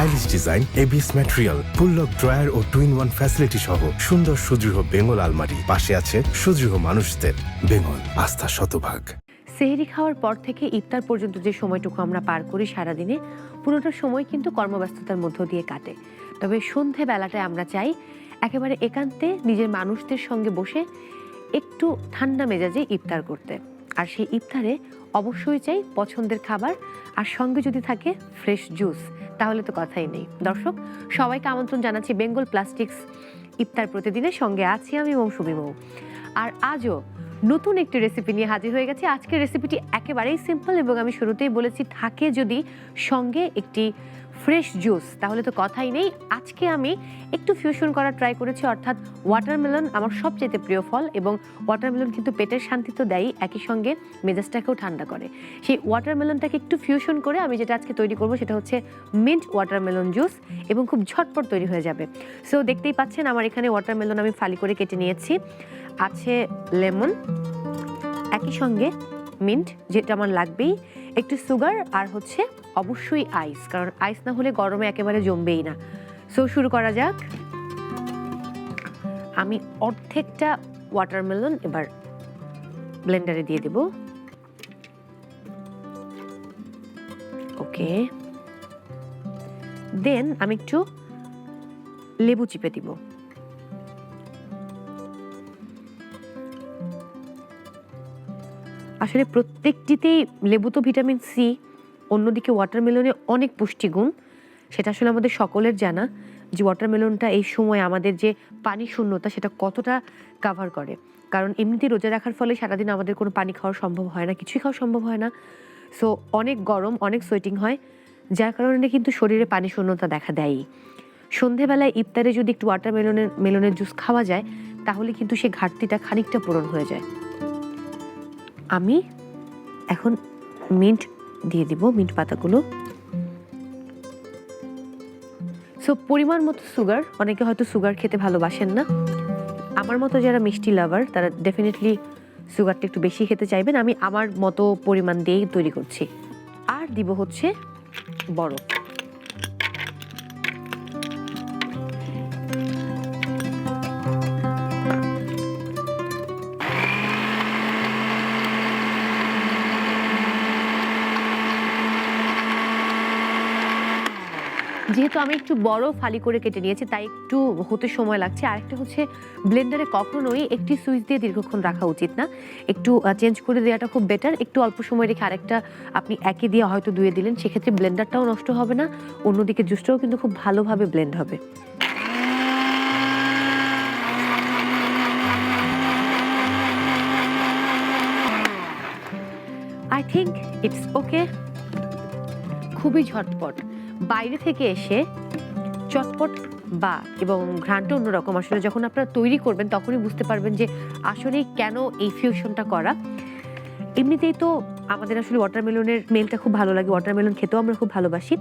Stylish design, ABS material, full lock drawer ও two in one facility সহ সুন্দর সুদৃঢ় বেঙ্গল আলমারি। পাশে আছে সুদৃঢ় মানুষদের। বেঙ্গল, আস্থা শতভাগ। সেহরি খাওয়ার পর থেকে ইফতার পর্যন্ত যে সময়টুকু আমরা পার করি সারাদিনে, পুরোটা সময় কিন্তু কর্মব্যস্ততার মধ্য দিয়ে কাটে। তবে সন্ধেবেলাটায় আমরা চাই একেবারে একান্তে নিজের মানুষদের সঙ্গে বসে একটু ঠান্ডা মেজাজে ইফতার করতে। আর সেই ইফতারে অবশ্যই চাই পছন্দের খাবার, আর সঙ্গে যদি থাকে ফ্রেশ জুস, তাহলে তো কথাই নেই। দর্শক সবাইকে আমন্ত্রণ জানাচ্ছি বেঙ্গল প্লাস্টিক্স ইফতার প্রতিদিনের সঙ্গে আছি আমি মৌসুমী মৌ। আর আজও নতুন একটি রেসিপি নিয়ে হাজির হয়ে গেছে। আজকের রেসিপিটি একেবারেই সিম্পল এবং আমি শুরুতেই বলেছি থাকে যদি সঙ্গে একটি ফ্রেশ জুস, তাহলে তো কথাই নেই। আজকে আমি একটু ফিউশন করার ট্রাই করেছি, অর্থাৎ ওয়াটারমেলন আমার সবচেয়ে প্রিয় ফল এবং ওয়াটারমেলন কিন্তু পেটের শান্তি তো দেয়, একই সঙ্গে মেজাজটাকেও ঠান্ডা করে। সেই ওয়াটারমেলনটাকে একটু ফিউশন করে আমি যেটা আজকে তৈরি করব সেটা হচ্ছে মিন্ট ওয়াটারমেলন জুস, এবং খুব ঝটপট তৈরি হয়ে যাবে। সো দেখতেই পাচ্ছেন আমার এখানে ওয়াটারমেলন আমি ফালি করে কেটে নিয়েছি, আছে লেমন, একই সঙ্গে মিন্ট যেটা আমার লাগবেই, একটু সুগার, আর হচ্ছে অবশ্যই আইস, কারণ আইস না হলে গরমে একেবারে জমবেই না। সো শুরু করা যাক। আমি অর্ধেকটা ওয়াটারমেলন এবার ব্লেন্ডারে দিয়ে দেব। ওকে, দেন আমি একটু লেবু চিপে দিব। আসলে প্রত্যেকটিতেই লেবু তো ভিটামিন সি, অন্যদিকে ওয়াটারমেলনে অনেক পুষ্টিগুণ, সেটা আসলে আমাদের সকলের জানা যে ওয়াটারমেলনটা এই সময় আমাদের যে পানি শূন্যতা সেটা কতটা কাভার করে। কারণ এমনিতেই রোজা রাখার ফলে সারাদিন আমাদের কোনো পানি খাওয়া সম্ভব হয় না, কিছুই খাওয়া সম্ভব হয় না। সো অনেক গরম, অনেক সোয়েটিং হয়, যার কারণে কিন্তু শরীরে পানি শূন্যতা দেখা দেয়ই। সন্ধেবেলায় ইফতারে যদি একটু মেলনের জুস খাওয়া যায় তাহলে কিন্তু সে ঘাটতিটা খানিকটা পূরণ হয়ে যায়। আমি এখন মিন্ট দিয়ে দিব, মিন্ট পাতাগুলো। সো পরিমাণ মতো সুগার, অনেকে হয়তো সুগার খেতে ভালোবাসেন না, আমার মতো যারা মিষ্টি লাভার তারা ডেফিনেটলি সুগারটা একটু বেশি খেতে চাইবেন। আমি আমার মতো পরিমাণ দিয়েই তৈরি করছি। আর দিব হচ্ছে বরফ। যেহেতু আমি একটু বড় ফালি করে কেটে নিয়েছি তাই একটু হতে সময় লাগছে। আরেকটা হচ্ছে ব্লেন্ডারে কখনোই একটি সুইচ দিয়ে দীর্ঘক্ষণ রাখা উচিত না, একটু চেঞ্জ করে দেওয়াটা খুব বেটার। একটু অল্প সময় রেখে আরেকটা আপনি একে দিয়ে হয়তো ধুয়ে দিলেন, সেক্ষেত্রে ব্লেন্ডারটাও নষ্ট হবে না, অন্যদিকে জুসটাও কিন্তু খুব ভালোভাবে ব্লেন্ড হবে। I think it's okay. খুবই ঝটপট, বাইরে থেকে এসে চটপট বা এবং ঘ্রাণটা অন্যরকম। আসলে যখন আপনারা তৈরি করবেন তখনই বুঝতে পারবেন যে আসলে কেন এই ফিউশনটা করা। এমনিতেই তো আমাদের আসলে ওয়াটারমেলনের স্মেলটা খুব ভালো লাগে, ওয়াটারমেলন খেতেও আমরা খুব ভালোবাসি,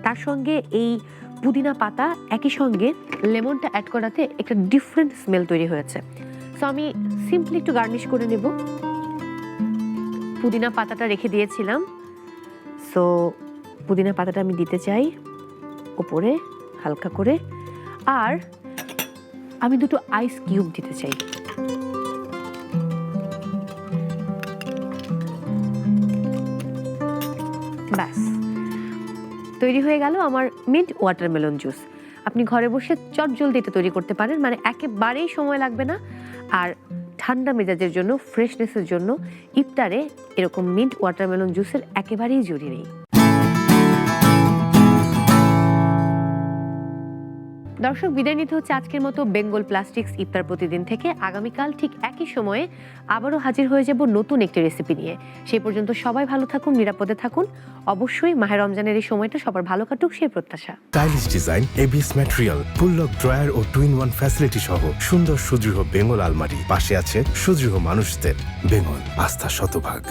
তার সঙ্গে এই পুদিনা পাতা একই সঙ্গে লেমনটা অ্যাড করাতে একটা ডিফারেন্ট স্মেল তৈরি হয়েছে। সো আমি সিম্পলি একটু গার্নিশ করে নেব। পুদিনা পাতাটা রেখে দিয়েছিলাম, সো পুদিনা পাতাটা আমি দিতে চাই ওপরে হালকা করে, আর আমি দুটো আইস কিউব দিতে চাই। ব্যাস তৈরি হয়ে গেল আমার মিন্ট ওয়াটারমেলন জুস। আপনি ঘরে বসে চটজলদি এটা তৈরি করতে পারেন, মানে একেবারেই সময় লাগবে না। আর ঠান্ডা মেজাজের জন্য, ফ্রেশনেসের জন্য ইফতারে এরকম মিন্ট ওয়াটারমেলন জুসের একেবারেই জরুরি নেই। দর্শক বিদায় নিতে হচ্ছে আজকের মতো বেঙ্গল প্লাস্টিক্স ইফতার প্রতিদিন থেকে। আগামীকাল ঠিক একই সময়ে আবারও হাজির হয়ে যাব নতুন একটি রেসিপি নিয়ে। সেই পর্যন্ত সবাই ভালো থাকুন, নিরাপদে থাকুন। অবশ্যই মাহে রমজানের এই সময়টা সবার ভালো কাটুক সেই প্রত্যাশা। Stylish design, ABS material, full lock drawer ও টু ইন ওয়ান ফ্যাসিলিটি সহ সুন্দর সুদৃঢ় বেঙ্গল আলমারি। পাশে আছে সুদৃঢ় মানুষদের। বেঙ্গল, আস্থা শতভাগ।